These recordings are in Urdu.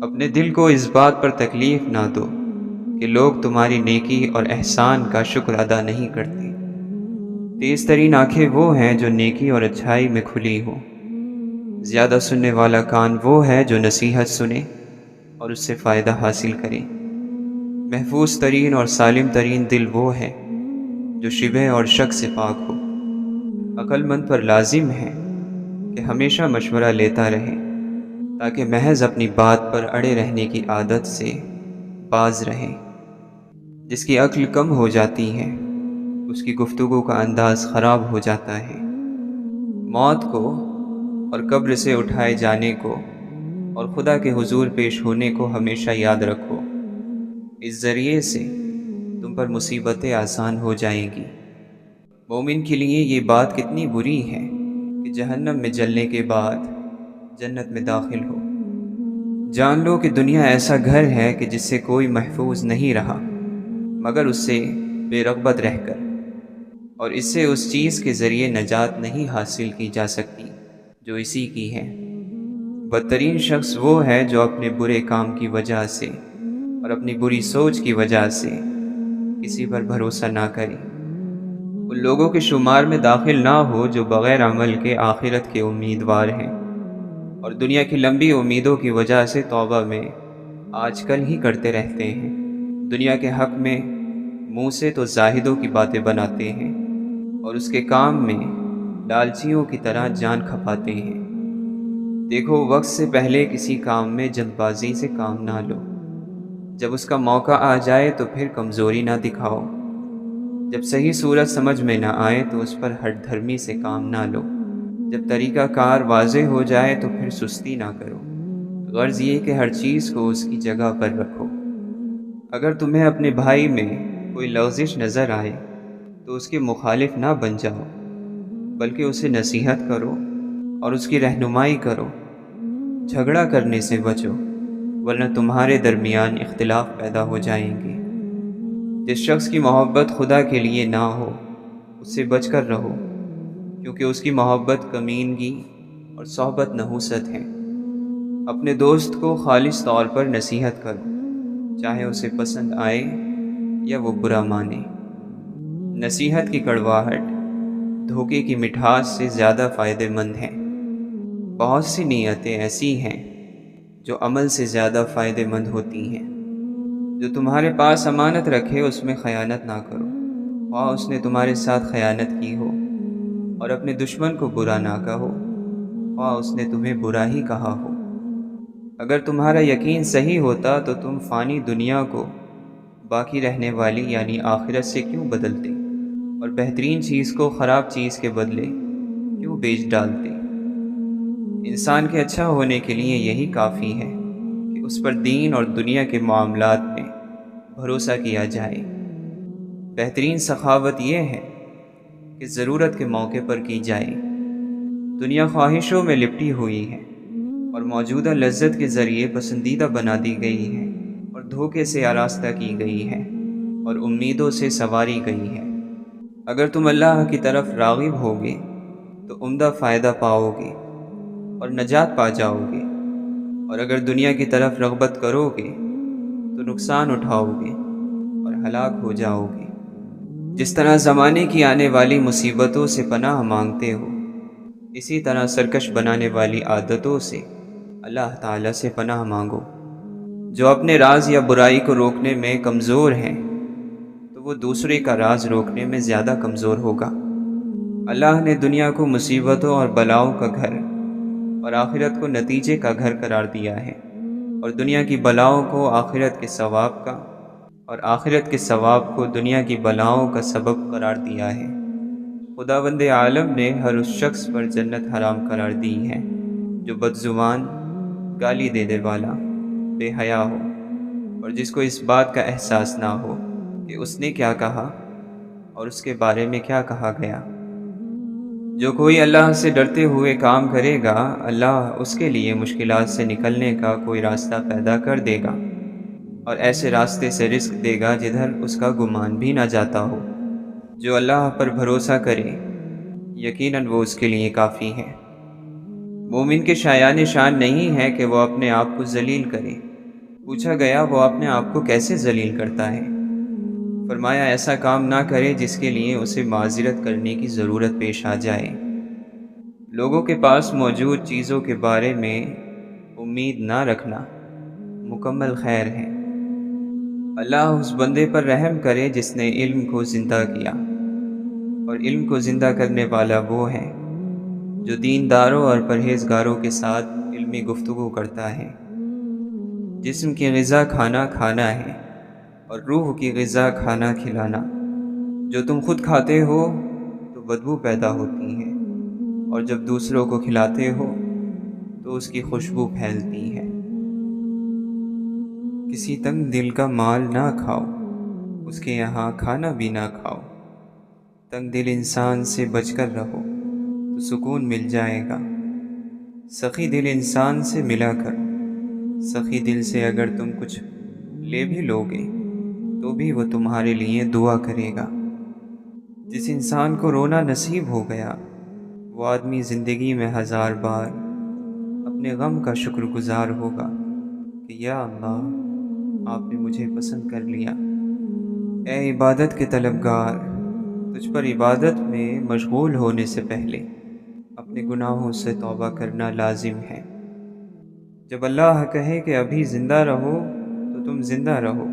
اپنے دل کو اس بات پر تکلیف نہ دو کہ لوگ تمہاری نیکی اور احسان کا شکر ادا نہیں کرتے۔ تیز ترین آنکھیں وہ ہیں جو نیکی اور اچھائی میں کھلی ہوں۔ زیادہ سننے والا کان وہ ہے جو نصیحت سنے اور اس سے فائدہ حاصل کرے۔ محفوظ ترین اور سالم ترین دل وہ ہے جو شبہ اور شک سے پاک ہو۔ عقل مند پر لازم ہے کہ ہمیشہ مشورہ لیتا رہے تاکہ محض اپنی بات پر اڑے رہنے کی عادت سے باز رہے۔ جس کی عقل کم ہو جاتی ہے اس کی گفتگو کا انداز خراب ہو جاتا ہے۔ موت کو اور قبر سے اٹھائے جانے کو اور خدا کے حضور پیش ہونے کو ہمیشہ یاد رکھو۔ اس ذریعے سے تم پر مصیبتیں آسان ہو جائیں گی۔ مومن کے لیے یہ بات کتنی بری ہے کہ جہنم میں جلنے کے بعد جنت میں داخل ہو۔ جان لو کہ دنیا ایسا گھر ہے کہ جس سے کوئی محفوظ نہیں رہا مگر اس سے بے رغبت رہ کر، اور اس سے اس چیز کے ذریعے نجات نہیں حاصل کی جا سکتی جو اسی کی ہے۔ بدترین شخص وہ ہے جو اپنے برے کام کی وجہ سے اور اپنی بری سوچ کی وجہ سے کسی پر بھروسہ نہ کرے۔ ان لوگوں کے شمار میں داخل نہ ہو جو بغیر عمل کے آخرت کے امیدوار ہیں اور دنیا کی لمبی امیدوں کی وجہ سے توبہ میں آج کل ہی کرتے رہتے ہیں۔ دنیا کے حق میں منہ سے تو زاہدوں کی باتیں بناتے ہیں اور اس کے کام میں لالچیوں کی طرح جان کھپاتے ہیں۔ دیکھو، وقت سے پہلے کسی کام میں جلد بازی سے کام نہ لو۔ جب اس کا موقع آ جائے تو پھر کمزوری نہ دکھاؤ۔ جب صحیح صورت سمجھ میں نہ آئے تو اس پر ہٹ دھرمی سے کام نہ لو۔ جب طریقہ کار واضح ہو جائے تو پھر سستی نہ کرو۔ غرض یہ کہ ہر چیز کو اس کی جگہ پر رکھو۔ اگر تمہیں اپنے بھائی میں کوئی لغزش نظر آئے تو اس کے مخالف نہ بن جاؤ، بلکہ اسے نصیحت کرو اور اس کی رہنمائی کرو۔ جھگڑا کرنے سے بچو ورنہ تمہارے درمیان اختلاف پیدا ہو جائیں گے۔ جس شخص کی محبت خدا کے لیے نہ ہو اس سے بچ کر رہو، کیونکہ اس کی محبت کمینگی اور صحبت نحوست ہے۔ اپنے دوست کو خالص طور پر نصیحت کرو، چاہے اسے پسند آئے یا وہ برا مانے۔ نصیحت کی کڑواہٹ دھوکے کی مٹھاس سے زیادہ فائدہ مند ہے۔ بہت سی نیتیں ایسی ہیں جو عمل سے زیادہ فائدہ مند ہوتی ہیں۔ جو تمہارے پاس امانت رکھے اس میں خیانت نہ کرو، خواہ اس نے تمہارے ساتھ خیانت کی ہو، اور اپنے دشمن کو برا نہ کہو، خواہ اس نے تمہیں برا ہی کہا ہو۔ اگر تمہارا یقین صحیح ہوتا تو تم فانی دنیا کو باقی رہنے والی یعنی آخرت سے کیوں بدلتے اور بہترین چیز کو خراب چیز کے بدلے کیوں بیچ ڈالتے؟ انسان کے اچھا ہونے کے لیے یہی کافی ہے کہ اس پر دین اور دنیا کے معاملات میں بھروسہ کیا جائے۔ بہترین سخاوت یہ ہے کہ ضرورت کے موقع پر کی جائے۔ دنیا خواہشوں میں لپٹی ہوئی ہے اور موجودہ لذت کے ذریعے پسندیدہ بنا دی گئی ہے اور دھوکے سے آراستہ کی گئی ہے اور امیدوں سے سنواری گئی ہے۔ اگر تم اللہ کی طرف راغب ہوگے تو عمدہ فائدہ پاؤ گے اور نجات پا جاؤ گے، اور اگر دنیا کی طرف رغبت کرو گے تو نقصان اٹھاؤ گے اور ہلاک ہو جاؤ گے۔ جس طرح زمانے کی آنے والی مصیبتوں سے پناہ مانگتے ہو، اسی طرح سرکش بنانے والی عادتوں سے اللہ تعالیٰ سے پناہ مانگو۔ جو اپنے راز یا برائی کو روکنے میں کمزور ہیں تو وہ دوسرے کا راز روکنے میں زیادہ کمزور ہوگا۔ اللہ نے دنیا کو مصیبتوں اور بلاؤں کا گھر اور آخرت کو نتیجے کا گھر قرار دیا ہے، اور دنیا کی بلاؤں کو آخرت کے ثواب کا اور آخرت کے ثواب کو دنیا کی بلاؤں کا سبب قرار دیا ہے۔ خداوند عالم نے ہر اس شخص پر جنت حرام قرار دی ہے جو بدزبان، گالی دینے والا، بے حیا ہو، اور جس کو اس بات کا احساس نہ ہو کہ اس نے کیا کہا اور اس کے بارے میں کیا کہا گیا۔ جو کوئی اللہ سے ڈرتے ہوئے کام کرے گا، اللہ اس کے لیے مشکلات سے نکلنے کا کوئی راستہ پیدا کر دے گا اور ایسے راستے سے رزق دے گا جدھر اس کا گمان بھی نہ جاتا ہو۔ جو اللہ پر بھروسہ کرے یقیناً وہ اس کے لیے کافی ہے۔ مومن کے شایان شان نہیں ہے کہ وہ اپنے آپ کو ذلیل کرے۔ پوچھا گیا وہ اپنے آپ کو کیسے ذلیل کرتا ہے؟ فرمایا ایسا کام نہ کرے جس کے لیے اسے معذرت کرنے کی ضرورت پیش آ جائے۔ لوگوں کے پاس موجود چیزوں کے بارے میں امید نہ رکھنا مکمل خیر ہے۔ اللہ اس بندے پر رحم کرے جس نے علم کو زندہ کیا، اور علم کو زندہ کرنے والا وہ ہے جو دینداروں اور پرہیزگاروں کے ساتھ علمی گفتگو کرتا ہے۔ جسم کی غذا کھانا کھانا ہے اور روح کی غذا کھانا کھلانا۔ جو تم خود کھاتے ہو تو بدبو پیدا ہوتی ہے، اور جب دوسروں کو کھلاتے ہو تو اس کی خوشبو پھیلتی ہے۔ کسی تنگ دل کا مال نہ کھاؤ، اس کے یہاں کھانا بھی نہ کھاؤ۔ تنگ دل انسان سے بچ کر رہو تو سکون مل جائے گا۔ سخی دل انسان سے ملا کرو۔ سخی دل سے اگر تم کچھ لے بھی لوگے تو بھی وہ تمہارے لیے دعا کرے گا۔ جس انسان کو رونا نصیب ہو گیا وہ آدمی زندگی میں 1000 بار اپنے غم کا شکر گزار ہوگا کہ یا اللہ آپ نے مجھے پسند کر لیا۔ اے عبادت کے طلبگار، تجھ پر عبادت میں مشغول ہونے سے پہلے اپنے گناہوں سے توبہ کرنا لازم ہے۔ جب اللہ کہے کہ ابھی زندہ رہو تو تم زندہ رہو،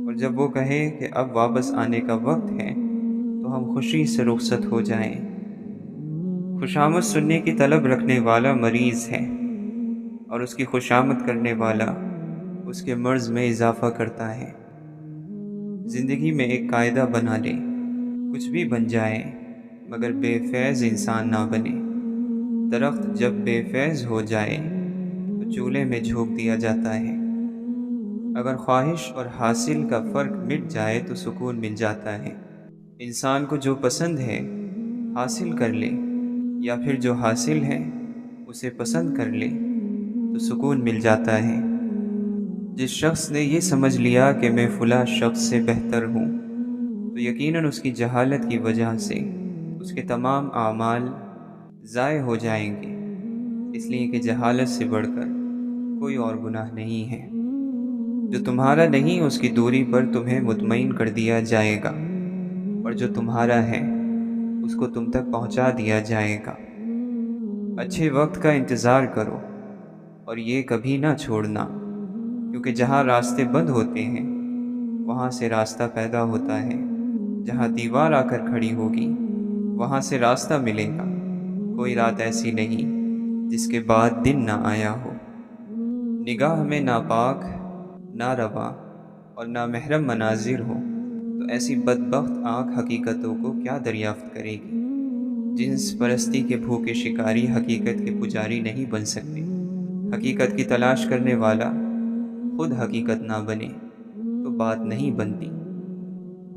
اور جب وہ کہے کہ اب واپس آنے کا وقت ہے تو ہم خوشی سے رخصت ہو جائیں۔ خوشامد سننے کی طلب رکھنے والا مریض ہے، اور اس کی خوشامد کرنے والا اس کے مرض میں اضافہ کرتا ہے۔ زندگی میں ایک قاعدہ بنا لے، کچھ بھی بن جائے مگر بے فیض انسان نہ بنے۔ درخت جب بے فیض ہو جائے تو چولہے میں جھونک دیا جاتا ہے۔ اگر خواہش اور حاصل کا فرق مٹ جائے تو سکون مل جاتا ہے۔ انسان کو جو پسند ہے حاصل کر لے، یا پھر جو حاصل ہے اسے پسند کر لے تو سکون مل جاتا ہے۔ جس شخص نے یہ سمجھ لیا کہ میں فلاں شخص سے بہتر ہوں تو یقیناً اس کی جہالت کی وجہ سے اس کے تمام اعمال ضائع ہو جائیں گے، اس لیے کہ جہالت سے بڑھ کر کوئی اور گناہ نہیں ہے۔ جو تمہارا نہیں اس کی دوری پر تمہیں مطمئن کر دیا جائے گا، اور جو تمہارا ہے اس کو تم تک پہنچا دیا جائے گا۔ اچھے وقت کا انتظار کرو اور یہ کبھی نہ چھوڑنا، کیونکہ جہاں راستے بند ہوتے ہیں وہاں سے راستہ پیدا ہوتا ہے۔ جہاں دیوار آ کر کھڑی ہوگی وہاں سے راستہ ملے گا۔ کوئی رات ایسی نہیں جس کے بعد دن نہ آیا ہو۔ نگاہ میں ناپاک، ناروا اور نامحرم مناظر ہو تو ایسی بدبخت آنکھ حقیقتوں کو کیا دریافت کرے گی؟ جنس پرستی کے بھوکے شکاری حقیقت کے پجاری نہیں بن سکتے۔ حقیقت کی تلاش کرنے والا خود حقیقت نہ بنے تو بات نہیں بنتی۔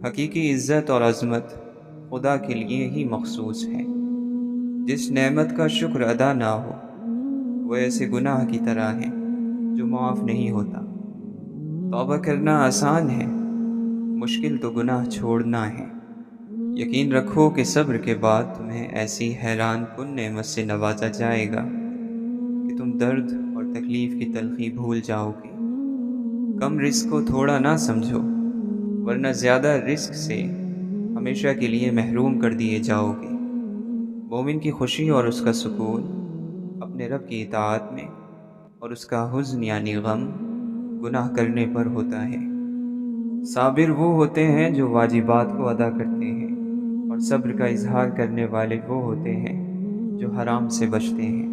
حقیقی عزت اور عظمت خدا کے لیے ہی مخصوص ہے۔ جس نعمت کا شکر ادا نہ ہو وہ ایسے گناہ کی طرح ہے جو معاف نہیں ہوتا۔ توبہ کرنا آسان ہے، مشکل تو گناہ چھوڑنا ہے۔ یقین رکھو کہ صبر کے بعد تمہیں ایسی حیران کن نعمت سے نوازا جائے گا کہ تم درد اور تکلیف کی تلخی بھول جاؤ گے۔ کم رزق کو تھوڑا نہ سمجھو، ورنہ زیادہ رزق سے ہمیشہ کے لیے محروم کر دیے جاؤ گے۔ مومن کی خوشی اور اس کا سکون اپنے رب کی اطاعت میں، اور اس کا حزن یعنی غم گناہ کرنے پر ہوتا ہے۔ صابر وہ ہوتے ہیں جو واجبات کو ادا کرتے ہیں، اور صبر کا اظہار کرنے والے وہ ہوتے ہیں جو حرام سے بچتے ہیں۔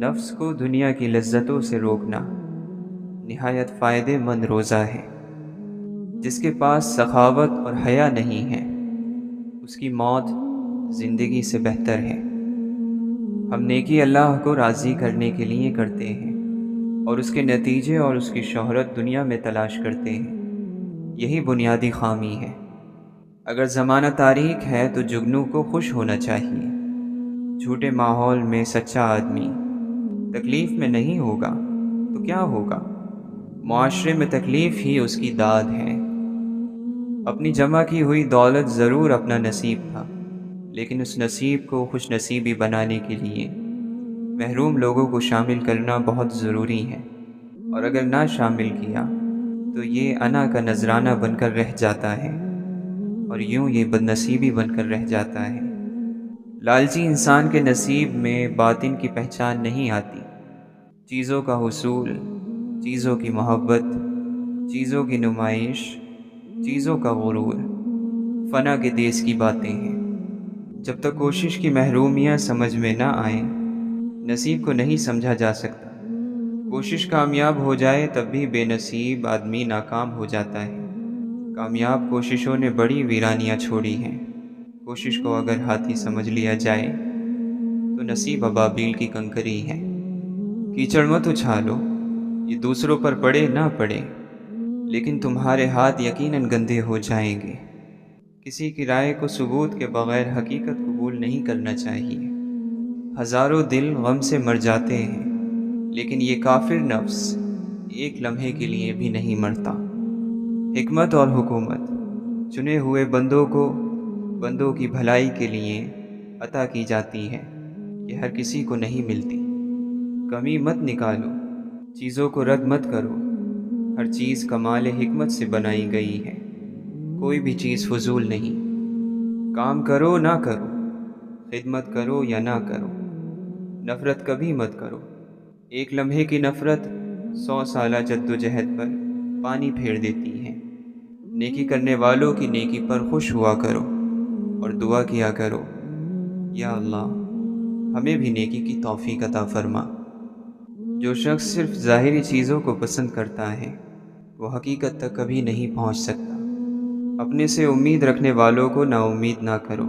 نفس کو دنیا کی لذتوں سے روکنا نہایت فائدے مند روزہ ہے۔ جس کے پاس سخاوت اور حیا نہیں ہے اس کی موت زندگی سے بہتر ہے۔ ہم نیکی اللہ کو راضی کرنے کے لیے کرتے ہیں، اور اس کے نتیجے اور اس کی شہرت دنیا میں تلاش کرتے ہیں۔ یہی بنیادی خامی ہے۔ اگر زمانہ تاریک ہے تو جگنو کو خوش ہونا چاہیے۔ جھوٹے ماحول میں سچا آدمی تکلیف میں نہیں ہوگا تو کیا ہوگا؟ معاشرے میں تکلیف ہی اس کی داد ہے۔ اپنی جمع کی ہوئی دولت ضرور اپنا نصیب تھا، لیکن اس نصیب کو خوش نصیبی بنانے کے لیے محروم لوگوں کو شامل کرنا بہت ضروری ہے، اور اگر نہ شامل کیا تو یہ انا کا نذرانہ بن کر رہ جاتا ہے، اور یوں یہ بد نصیبی بن کر رہ جاتا ہے۔ لالچی انسان کے نصیب میں باطن کی پہچان نہیں آتی۔ چیزوں کا حصول، چیزوں کی محبت، چیزوں کی نمائش، چیزوں کا غرور، فنا کے دیس کی باتیں ہیں۔ جب تک کوشش کی محرومیاں سمجھ میں نہ آئیں، نصیب کو نہیں سمجھا جا سکتا۔ کوشش کامیاب ہو جائے تب بھی بے نصیب آدمی ناکام ہو جاتا ہے۔ کامیاب کوششوں نے بڑی ویرانیاں چھوڑی ہیں۔ کوشش کو اگر ہاتھی سمجھ لیا جائے تو نصیب ابابیل کی کنکری ہے۔ کیچڑ مت اچھالو، یہ دوسروں پر پڑے نہ پڑے، لیکن تمہارے ہاتھ یقیناً گندے ہو جائیں گے۔ کسی کی رائے کو ثبوت کے بغیر حقیقت قبول نہیں کرنا چاہیے۔ ہزاروں دل غم سے مر جاتے ہیں، لیکن یہ کافر نفس ایک لمحے کے لیے بھی نہیں مرتا۔ حکمت اور حکومت چنے ہوئے بندوں کی بھلائی کے لیے عطا کی جاتی ہے، یہ ہر کسی کو نہیں ملتی۔ کمی مت نکالو، چیزوں کو رد مت کرو، ہر چیز کمال حکمت سے بنائی گئی ہے، کوئی بھی چیز فضول نہیں۔ کام کرو نہ کرو، خدمت کرو یا نہ کرو، نفرت کبھی مت کرو۔ ایک لمحے کی نفرت 100 سالہ جدوجہد پر پانی پھیر دیتی ہے۔ نیکی کرنے والوں کی نیکی پر خوش ہوا کرو اور دعا کیا کرو، یا اللہ ہمیں بھی نیکی کی توفیق عطا فرما۔ جو شخص صرف ظاہری چیزوں کو پسند کرتا ہے وہ حقیقت تک کبھی نہیں پہنچ سکتا۔ اپنے سے امید رکھنے والوں کو نا امید نہ کرو،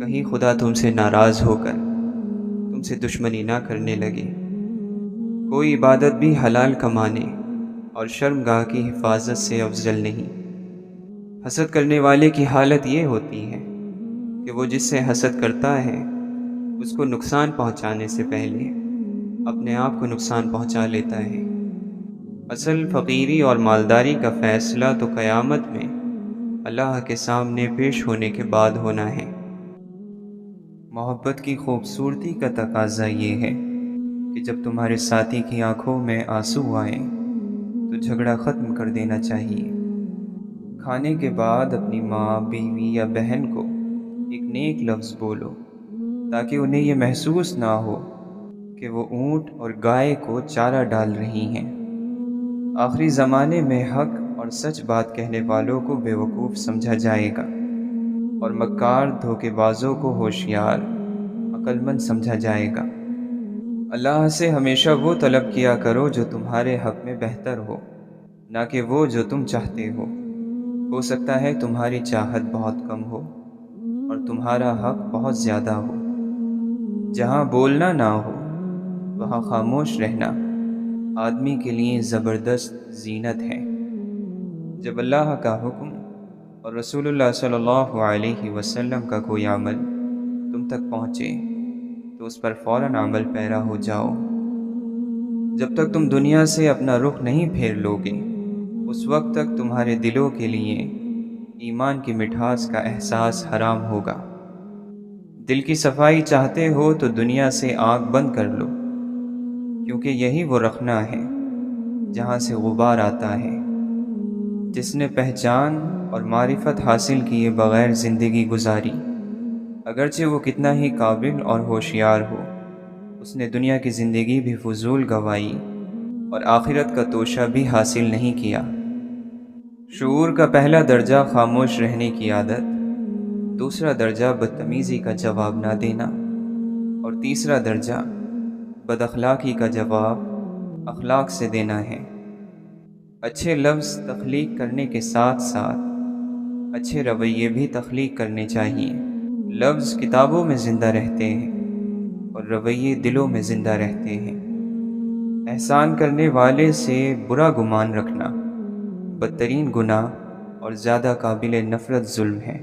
کہیں خدا تم سے ناراض ہو کر تم سے دشمنی نہ کرنے لگے۔ کوئی عبادت بھی حلال کمانے اور شرمگاہ کی حفاظت سے افضل نہیں۔ حسد کرنے والے کی حالت یہ ہوتی ہے کہ وہ جس سے حسد کرتا ہے اس کو نقصان پہنچانے سے پہلے اپنے آپ کو نقصان پہنچا لیتا ہے۔ اصل فقیری اور مالداری کا فیصلہ تو قیامت میں اللہ کے سامنے پیش ہونے کے بعد ہونا ہے۔ محبت کی خوبصورتی کا تقاضا یہ ہے کہ جب تمہارے ساتھی کی آنکھوں میں آنسو آئیں تو جھگڑا ختم کر دینا چاہیے۔ کھانے کے بعد اپنی ماں، بیوی یا بہن کو ایک نیک لفظ بولو تاکہ انہیں یہ محسوس نہ ہو کہ وہ اونٹ اور گائے کو چارہ ڈال رہی ہیں۔ آخری زمانے میں حق اور سچ بات کہنے والوں کو بیوقوف سمجھا جائے گا، اور مکار دھوکے بازوں کو ہوشیار عقل مند سمجھا جائے گا۔ اللہ سے ہمیشہ وہ طلب کیا کرو جو تمہارے حق میں بہتر ہو، نہ کہ وہ جو تم چاہتے ہو سکتا ہے تمہاری چاہت بہت کم ہو اور تمہارا حق بہت زیادہ ہو۔ جہاں بولنا نہ ہو وہاں خاموش رہنا آدمی کے لیے زبردست زینت ہے۔ جب اللہ کا حکم اور رسول اللہ صلی اللہ علیہ وسلم کا کوئی عمل تم تک پہنچے تو اس پر فوراً عمل پیرا ہو جاؤ۔ جب تک تم دنیا سے اپنا رخ نہیں پھیر لوگے اس وقت تک تمہارے دلوں کے لیے ایمان کی مٹھاس کا احساس حرام ہوگا۔ دل کی صفائی چاہتے ہو تو دنیا سے آنکھ بند کر لو، کیونکہ یہی وہ رخنہ ہے جہاں سے غبار آتا ہے۔ جس نے پہچان اور معرفت حاصل کیے بغیر زندگی گزاری، اگرچہ وہ کتنا ہی قابل اور ہوشیار ہو، اس نے دنیا کی زندگی بھی فضول گوائی اور آخرت کا توشہ بھی حاصل نہیں کیا۔ شعور کا پہلا درجہ خاموش رہنے کی عادت، دوسرا درجہ بدتمیزی کا جواب نہ دینا، اور تیسرا درجہ بد اخلاقی کا جواب اخلاق سے دینا ہے۔ اچھے لفظ تخلیق کرنے کے ساتھ ساتھ اچھے رویے بھی تخلیق کرنے چاہیے۔ لفظ کتابوں میں زندہ رہتے ہیں اور رویے دلوں میں زندہ رہتے ہیں۔ احسان کرنے والے سے برا گمان رکھنا بدترین گناہ اور زیادہ قابل نفرت ظلم ہے۔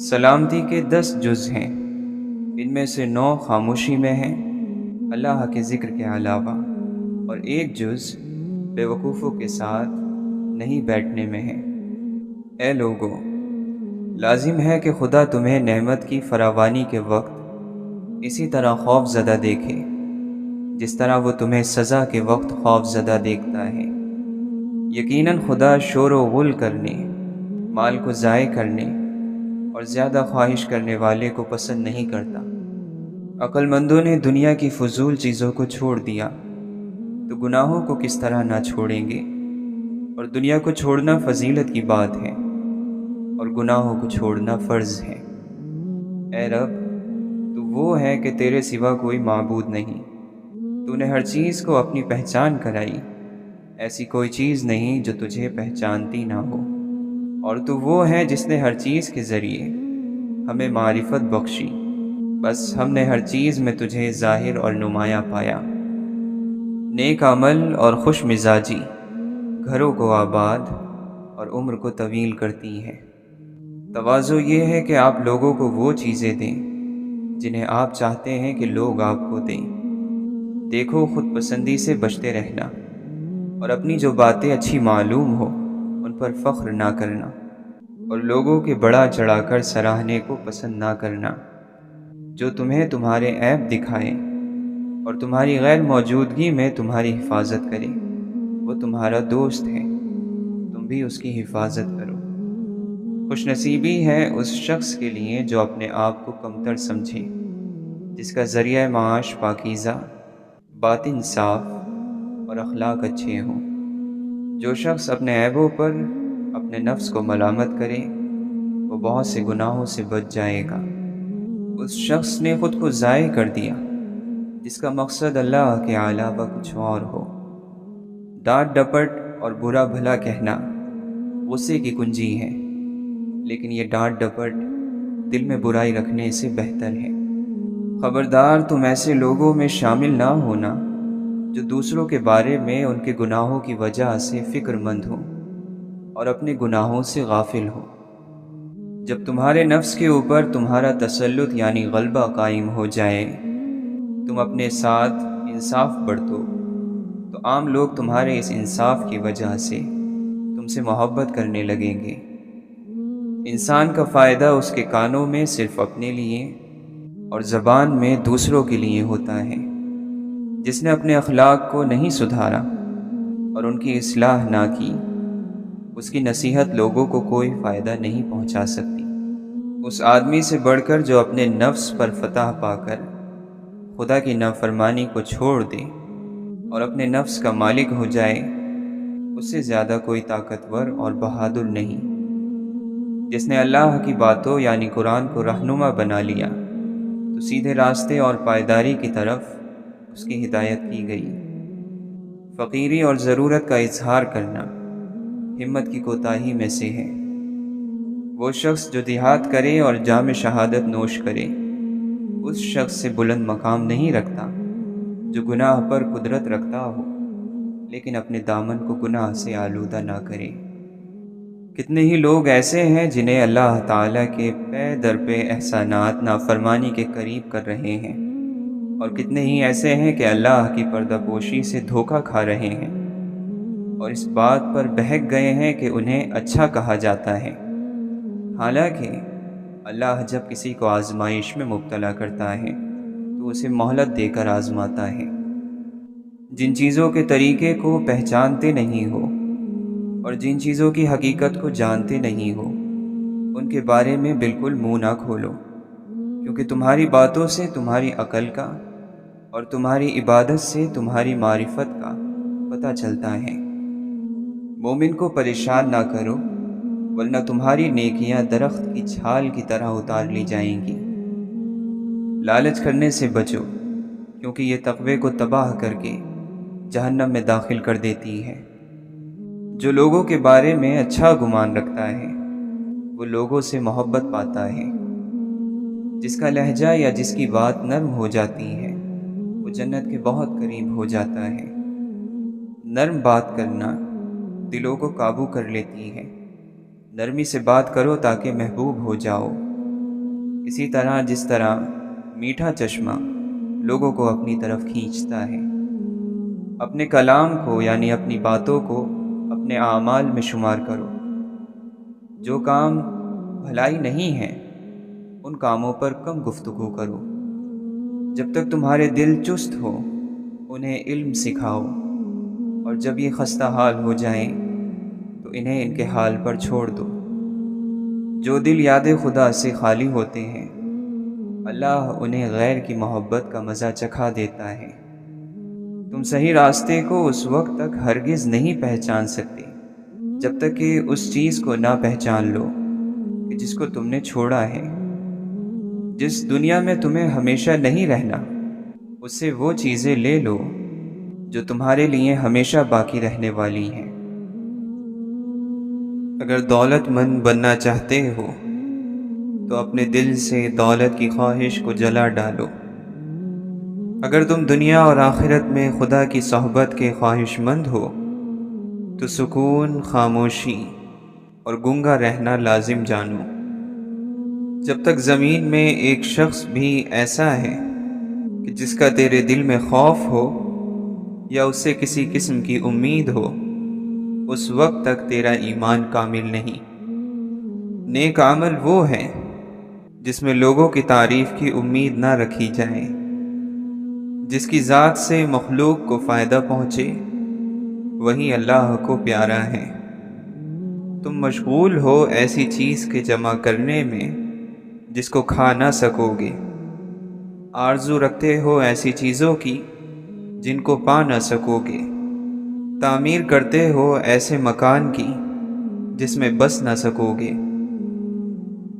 سلامتی کے 10 جز ہیں، ان میں سے 9 خاموشی میں ہیں اللہ کے ذکر کے علاوہ، اور 1 جز بے وقوفوں کے ساتھ نہیں بیٹھنے میں ہے۔ اے لوگو، لازم ہے کہ خدا تمہیں نعمت کی فراوانی کے وقت اسی طرح خوف زدہ دیکھے جس طرح وہ تمہیں سزا کے وقت خوف زدہ دیکھتا ہے۔ یقیناً خدا شور و غل کرنے، مال کو ضائع کرنے اور زیادہ خواہش کرنے والے کو پسند نہیں کرتا۔ عقل مندوں نے دنیا کی فضول چیزوں کو چھوڑ دیا تو گناہوں کو کس طرح نہ چھوڑیں گے؟ اور دنیا کو چھوڑنا فضیلت کی بات ہے اور گناہوں کو چھوڑنا فرض ہے۔ اے رب، تو وہ ہے کہ تیرے سوا کوئی معبود نہیں۔ تو نے ہر چیز کو اپنی پہچان کرائی، ایسی کوئی چیز نہیں جو تجھے پہچانتی نہ ہو۔ اور تو وہ ہے جس نے ہر چیز کے ذریعے ہمیں معرفت بخشی، بس ہم نے ہر چیز میں تجھے ظاہر اور نمایاں پایا۔ نیک عمل اور خوش مزاجی گھروں کو آباد اور عمر کو طویل کرتی ہے۔ تواضع یہ ہے کہ آپ لوگوں کو وہ چیزیں دیں جنہیں آپ چاہتے ہیں کہ لوگ آپ کو دیں۔ دیکھو، خود پسندی سے بچتے رہنا اور اپنی جو باتیں اچھی معلوم ہو ان پر فخر نہ کرنا، اور لوگوں کے بڑا چڑھا کر سراہنے کو پسند نہ کرنا۔ جو تمہیں تمہارے عیب دکھائے اور تمہاری غیر موجودگی میں تمہاری حفاظت کرے، وہ تمہارا دوست ہے، تم بھی اس کی حفاظت کرو۔ خوش نصیبی ہے اس شخص کے لیے جو اپنے آپ کو کمتر سمجھے، جس کا ذریعہ معاش پاکیزہ، باطن صاف اور اخلاق اچھے ہوں۔ جو شخص اپنے عیبوں پر اپنے نفس کو ملامت کرے، وہ بہت سے گناہوں سے بچ جائے گا۔ اس شخص نے خود کو ضائع کر دیا جس کا مقصد اللہ کے علاوہ کچھ اور ہو۔ ڈانٹ ڈپٹ اور برا بھلا کہنا غصے کی کنجی ہے، لیکن یہ ڈانٹ ڈپٹ دل میں برائی رکھنے سے بہتر ہے۔ خبردار، تم ایسے لوگوں میں شامل نہ ہونا جو دوسروں کے بارے میں ان کے گناہوں کی وجہ سے فکر مند ہوں اور اپنے گناہوں سے غافل ہوں۔ جب تمہارے نفس کے اوپر تمہارا تسلط یعنی غلبہ قائم ہو جائے، تم اپنے ساتھ انصاف برتو، تو عام لوگ تمہارے اس انصاف کی وجہ سے تم سے محبت کرنے لگیں گے۔ انسان کا فائدہ اس کے کانوں میں صرف اپنے لیے اور زبان میں دوسروں کے لیے ہوتا ہے۔ جس نے اپنے اخلاق کو نہیں سدھارا اور ان کی اصلاح نہ کی، اس کی نصیحت لوگوں کو کوئی فائدہ نہیں پہنچا سکتی۔ اس آدمی سے بڑھ کر جو اپنے نفس پر فتح پا کر خدا کی نافرمانی کو چھوڑ دے اور اپنے نفس کا مالک ہو جائے، اس سے زیادہ کوئی طاقتور اور بہادر نہیں۔ جس نے اللہ کی باتوں یعنی قرآن کو رہنما بنا لیا تو سیدھے راستے اور پائیداری کی طرف اس کی ہدایت کی گئی۔ فقیری اور ضرورت کا اظہار کرنا ہمت کی کوتاہی میں سے ہے۔ وہ شخص جو دیہات کرے اور جام شہادت نوش کرے، اس شخص سے بلند مقام نہیں رکھتا جو گناہ پر قدرت رکھتا ہو لیکن اپنے دامن کو گناہ سے آلودہ نہ کرے۔ کتنے ہی لوگ ایسے ہیں جنہیں اللہ تعالیٰ کے پے در پہ احسانات نافرمانی کے قریب کر رہے ہیں، اور کتنے ہی ایسے ہیں کہ اللہ کی پردہ پوشی سے دھوکہ کھا رہے ہیں اور اس بات پر بہک گئے ہیں کہ انہیں اچھا کہا جاتا ہے۔ حالانکہ اللہ جب کسی کو آزمائش میں مبتلا کرتا ہے تو اسے مہلت دے کر آزماتا ہے۔ جن چیزوں کے طریقے کو پہچانتے نہیں ہو اور جن چیزوں کی حقیقت کو جانتے نہیں ہو، ان کے بارے میں بالکل منہ نہ کھولو، کیونکہ تمہاری باتوں سے تمہاری عقل کا اور تمہاری عبادت سے تمہاری معرفت کا پتہ چلتا ہے۔ مومن کو پریشان نہ کرو، ورنہ تمہاری نیکیاں درخت کی چھال کی طرح اتار لی جائیں گی۔ لالچ کرنے سے بچو، کیونکہ یہ تقوی کو تباہ کر کے جہنم میں داخل کر دیتی ہے۔ جو لوگوں کے بارے میں اچھا گمان رکھتا ہے وہ لوگوں سے محبت پاتا ہے۔ جس کا لہجہ یا جس کی بات نرم ہو جاتی ہے وہ جنت کے بہت قریب ہو جاتا ہے۔ نرم بات کرنا دلوں کو قابو کر لیتی ہے۔ نرمی سے بات کرو تاکہ محبوب ہو جاؤ، اسی طرح جس طرح میٹھا چشمہ لوگوں کو اپنی طرف کھینچتا ہے۔ اپنے کلام کو یعنی اپنی باتوں کو اپنے اعمال میں شمار کرو۔ جو کام بھلائی نہیں ہے ان کاموں پر کم گفتگو کرو۔ جب تک تمہارے دل چست ہو انہیں علم سکھاؤ، اور جب یہ خستہ حال ہو جائیں تو انہیں ان کے حال پر چھوڑ دو۔ جو دل یاد خدا سے خالی ہوتے ہیں، اللہ انہیں غیر کی محبت کا مزہ چکھا دیتا ہے۔ تم صحیح راستے کو اس وقت تک ہرگز نہیں پہچان سکتے جب تک کہ اس چیز کو نہ پہچان لو کہ جس کو تم نے چھوڑا ہے۔ جس دنیا میں تمہیں ہمیشہ نہیں رہنا، اس سے وہ چیزیں لے لو جو تمہارے لیے ہمیشہ باقی رہنے والی ہیں۔ اگر دولت مند بننا چاہتے ہو تو اپنے دل سے دولت کی خواہش کو جلا ڈالو۔ اگر تم دنیا اور آخرت میں خدا کی صحبت کے خواہش مند ہو تو سکون، خاموشی اور گنگا رہنا لازم جانو۔ جب تک زمین میں ایک شخص بھی ایسا ہے کہ جس کا تیرے دل میں خوف ہو یا اس سے کسی قسم کی امید ہو، اس وقت تک تیرا ایمان کامل نہیں۔ نیک عمل وہ ہے جس میں لوگوں کی تعریف کی امید نہ رکھی جائے، جس کی ذات سے مخلوق کو فائدہ پہنچے، وہی اللہ کو پیارا ہے۔ تم مشغول ہو ایسی چیز کے جمع کرنے میں جس کو کھا نہ سکو گے، آرزو رکھتے ہو ایسی چیزوں کی جن کو پا نہ سکو گے، تعمیر کرتے ہو ایسے مکان کی جس میں بس نہ سکو گے۔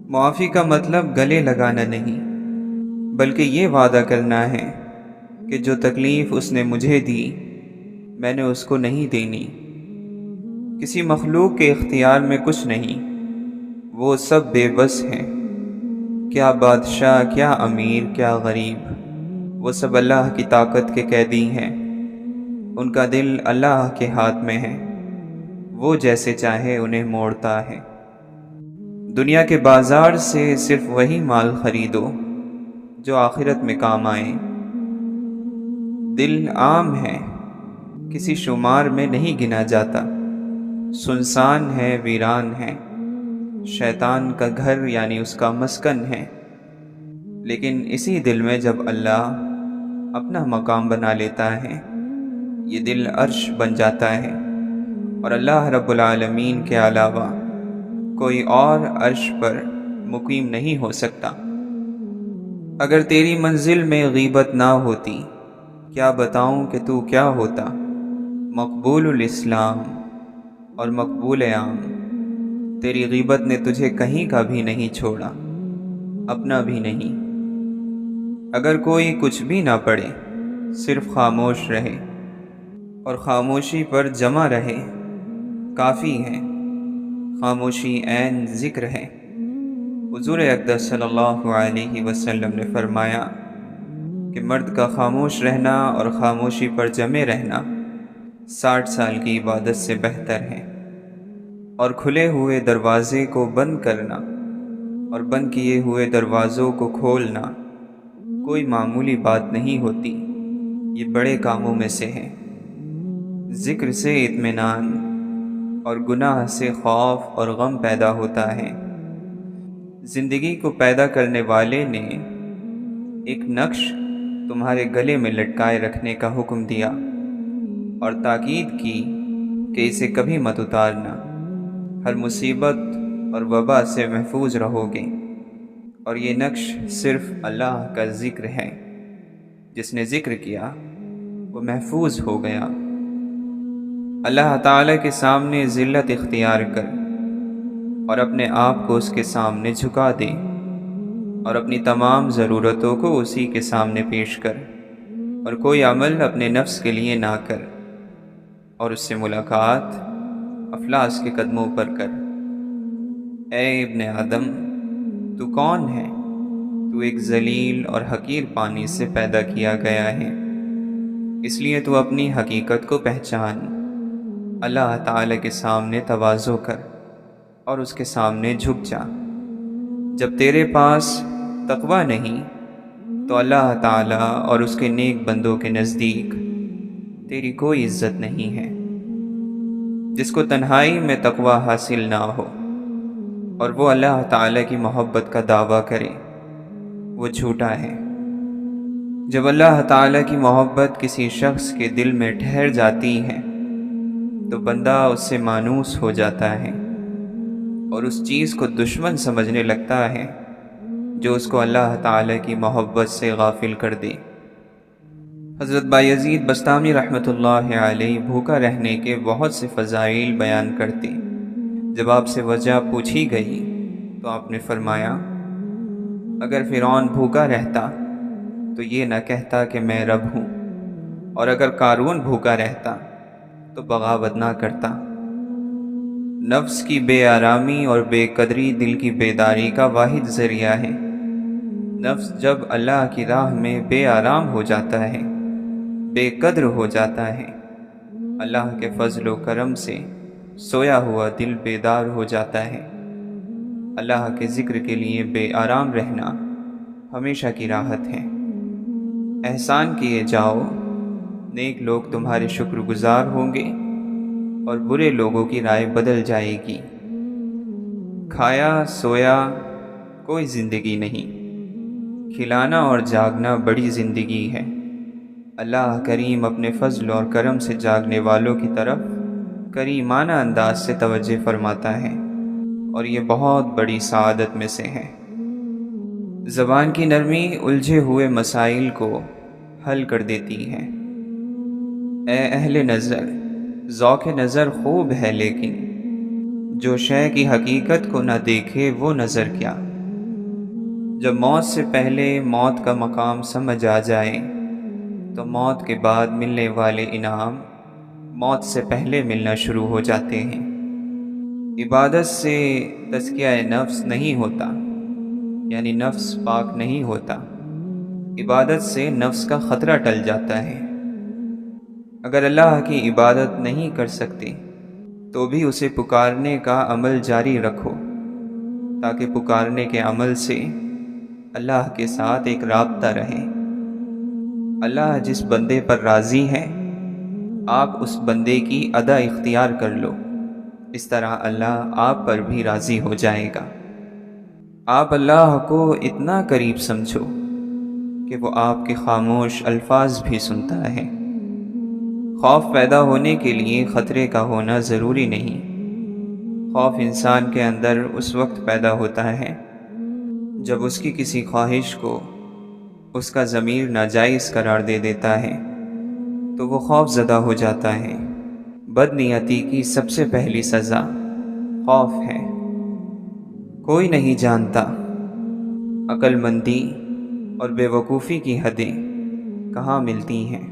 معافی کا مطلب گلے لگانا نہیں، بلکہ یہ وعدہ کرنا ہے کہ جو تکلیف اس نے مجھے دی میں نے اس کو نہیں دینی۔ کسی مخلوق کے اختیار میں کچھ نہیں، وہ سب بے بس ہیں، کیا بادشاہ، کیا امیر، کیا غریب، وہ سب اللہ کی طاقت کے قیدی ہیں۔ ان کا دل اللہ کے ہاتھ میں ہے، وہ جیسے چاہے انہیں موڑتا ہے۔ دنیا کے بازار سے صرف وہی مال خریدو جو آخرت میں کام آئے۔ دل عام ہے، کسی شمار میں نہیں گنا جاتا، سنسان ہے، ویران ہے، شیطان کا گھر یعنی اس کا مسکن ہے۔ لیکن اسی دل میں جب اللہ اپنا مقام بنا لیتا ہے، یہ دل عرش بن جاتا ہے، اور اللہ رب العالمین کے علاوہ کوئی اور عرش پر مقیم نہیں ہو سکتا۔ اگر تیری منزل میں غیبت نہ ہوتی، کیا بتاؤں کہ تو کیا ہوتا؟ مقبول الاسلام اور مقبول عام، تیری غیبت نے تجھے کہیں کا بھی نہیں چھوڑا، اپنا بھی نہیں۔ اگر کوئی کچھ بھی نہ پڑھے، صرف خاموش رہے اور خاموشی پر جمع رہے، کافی ہے۔ خاموشی عین ذکر ہے۔ حضور اقدس صلی اللہ علیہ وسلم نے فرمایا کہ مرد کا خاموش رہنا اور خاموشی پر جمے رہنا 60 سال کی عبادت سے بہتر ہے، اور کھلے ہوئے دروازے کو بند کرنا اور بند کیے ہوئے دروازوں کو کھولنا کوئی معمولی بات نہیں ہوتی، یہ بڑے کاموں میں سے ہے۔ ذکر سے اطمینان اور گناہ سے خوف اور غم پیدا ہوتا ہے۔ زندگی کو پیدا کرنے والے نے ایک نقش تمہارے گلے میں لٹکائے رکھنے کا حکم دیا اور تاکید کی کہ اسے کبھی مت اتارنا، ہر مصیبت اور وبا سے محفوظ رہو گے۔ اور یہ نقش صرف اللہ کا ذکر ہے، جس نے ذکر کیا وہ محفوظ ہو گیا۔ اللہ تعالیٰ کے سامنے ذلت اختیار کر اور اپنے آپ کو اس کے سامنے جھکا دے، اور اپنی تمام ضرورتوں کو اسی کے سامنے پیش کر، اور کوئی عمل اپنے نفس کے لیے نہ کر، اور اس سے ملاقات افلاس کے قدموں پر کر۔ اے ابن آدم، تو کون ہے؟ تو ایک ذلیل اور حقیر پانی سے پیدا کیا گیا ہے، اس لیے تو اپنی حقیقت کو پہچان۔ اللہ تعالیٰ کے سامنے تواضع کر اور اس کے سامنے جھک جا۔ جب تیرے پاس تقوی نہیں تو اللہ تعالیٰ اور اس کے نیک بندوں کے نزدیک تیری کوئی عزت نہیں ہے۔ جس کو تنہائی میں تقوی حاصل نہ ہو اور وہ اللہ تعالیٰ کی محبت کا دعویٰ کرے، وہ جھوٹا ہے۔ جب اللہ تعالیٰ کی محبت کسی شخص کے دل میں ٹھہر جاتی ہے تو بندہ اس سے مانوس ہو جاتا ہے اور اس چیز کو دشمن سمجھنے لگتا ہے جو اس کو اللہ تعالیٰ کی محبت سے غافل کر دے۔ حضرت بایزید بستامی رحمۃ اللہ علیہ بھوکا رہنے کے بہت سے فضائل بیان کرتے۔ جب آپ سے وجہ پوچھی گئی تو آپ نے فرمایا، اگر فرعون بھوکا رہتا تو یہ نہ کہتا کہ میں رب ہوں، اور اگر قارون بھوکا رہتا تو بغاوت نہ کرتا۔ نفس کی بے آرامی اور بے قدری دل کی بیداری کا واحد ذریعہ ہے۔ نفس جب اللہ کی راہ میں بے آرام ہو جاتا ہے، بے قدر ہو جاتا ہے، اللہ کے فضل و کرم سے سویا ہوا دل بیدار ہو جاتا ہے۔ اللہ کے ذکر کے لیے بے آرام رہنا ہمیشہ کی راحت ہے۔ احسان کیے جاؤ، نیک لوگ تمہارے شکر گزار ہوں گے اور برے لوگوں کی رائے بدل جائے گی۔ کھایا سویا کوئی زندگی نہیں، کھلانا اور جاگنا بڑی زندگی ہے۔ اللہ کریم اپنے فضل اور کرم سے جاگنے والوں کی طرف کریمانہ انداز سے توجہ فرماتا ہے، اور یہ بہت بڑی سعادت میں سے ہے۔ زبان کی نرمی الجھے ہوئے مسائل کو حل کر دیتی ہے۔ اے اہل نظر، ذوق نظر خوب ہے لیکن جو شے کی حقیقت کو نہ دیکھے وہ نظر کیا۔ جب موت سے پہلے موت کا مقام سمجھ آ جائے تو موت کے بعد ملنے والے انعام موت سے پہلے ملنا شروع ہو جاتے ہیں۔ عبادت سے تزکیہ نفس نہیں ہوتا، یعنی نفس پاک نہیں ہوتا۔ عبادت سے نفس کا خطرہ ٹل جاتا ہے۔ اگر اللہ کی عبادت نہیں کر سکتے تو بھی اسے پکارنے کا عمل جاری رکھو، تاکہ پکارنے کے عمل سے اللہ کے ساتھ ایک رابطہ رہے۔ اللہ جس بندے پر راضی ہے آپ اس بندے کی ادا اختیار کر لو، اس طرح اللہ آپ پر بھی راضی ہو جائے گا۔ آپ اللہ کو اتنا قریب سمجھو کہ وہ آپ کے خاموش الفاظ بھی سنتا ہے۔ خوف پیدا ہونے کے لیے خطرے کا ہونا ضروری نہیں۔ خوف انسان کے اندر اس وقت پیدا ہوتا ہے جب اس کی کسی خواہش کو اس کا ضمیر ناجائز قرار دے دیتا ہے تو وہ خوف زدہ ہو جاتا ہے۔ بدنیتی کی سب سے پہلی سزا خوف ہے۔ کوئی نہیں جانتا عقل مندی اور بے وقوفی کی حدیں کہاں ملتی ہیں۔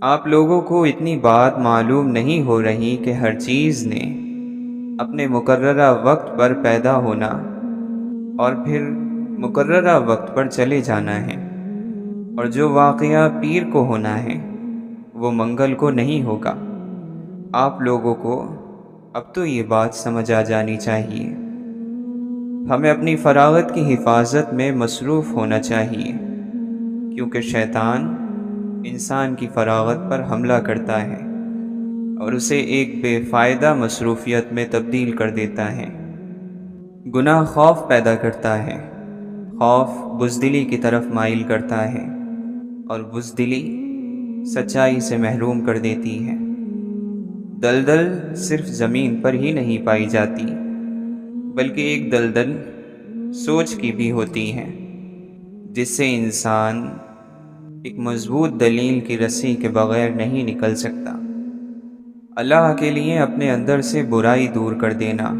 آپ لوگوں کو اتنی بات معلوم نہیں ہو رہی کہ ہر چیز نے اپنے مقررہ وقت پر پیدا ہونا اور پھر مقررہ وقت پر چلے جانا ہے، اور جو واقعہ پیر کو ہونا ہے وہ منگل کو نہیں ہوگا۔ آپ لوگوں کو اب تو یہ بات سمجھ آ جانی چاہیے۔ ہمیں اپنی فراغت کی حفاظت میں مصروف ہونا چاہیے، کیونکہ شیطان انسان کی فراغت پر حملہ کرتا ہے اور اسے ایک بے فائدہ مصروفیت میں تبدیل کر دیتا ہے۔ گناہ خوف پیدا کرتا ہے، خوف بزدلی کی طرف مائل کرتا ہے، اور بزدلی سچائی سے محروم کر دیتی ہے۔ دلدل صرف زمین پر ہی نہیں پائی جاتی، بلکہ ایک دلدل سوچ کی بھی ہوتی ہے، جس سے انسان ایک مضبوط دلیل کی رسی کے بغیر نہیں نکل سکتا۔ اللہ کے لیے اپنے اندر سے برائی دور کر دینا،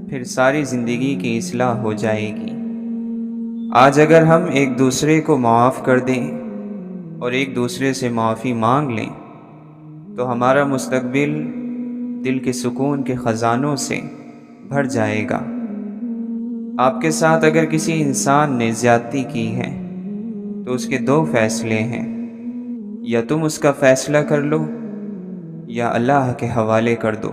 پھر ساری زندگی کی اصلاح ہو جائے گی۔ آج اگر ہم ایک دوسرے کو معاف کر دیں اور ایک دوسرے سے معافی مانگ لیں تو ہمارا مستقبل دل کے سکون کے خزانوں سے بھر جائے گا۔ آپ کے ساتھ اگر کسی انسان نے زیادتی کی ہے تو اس کے دو فیصلے ہیں، یا تم اس کا فیصلہ کر لو یا اللہ کے حوالے کر دو۔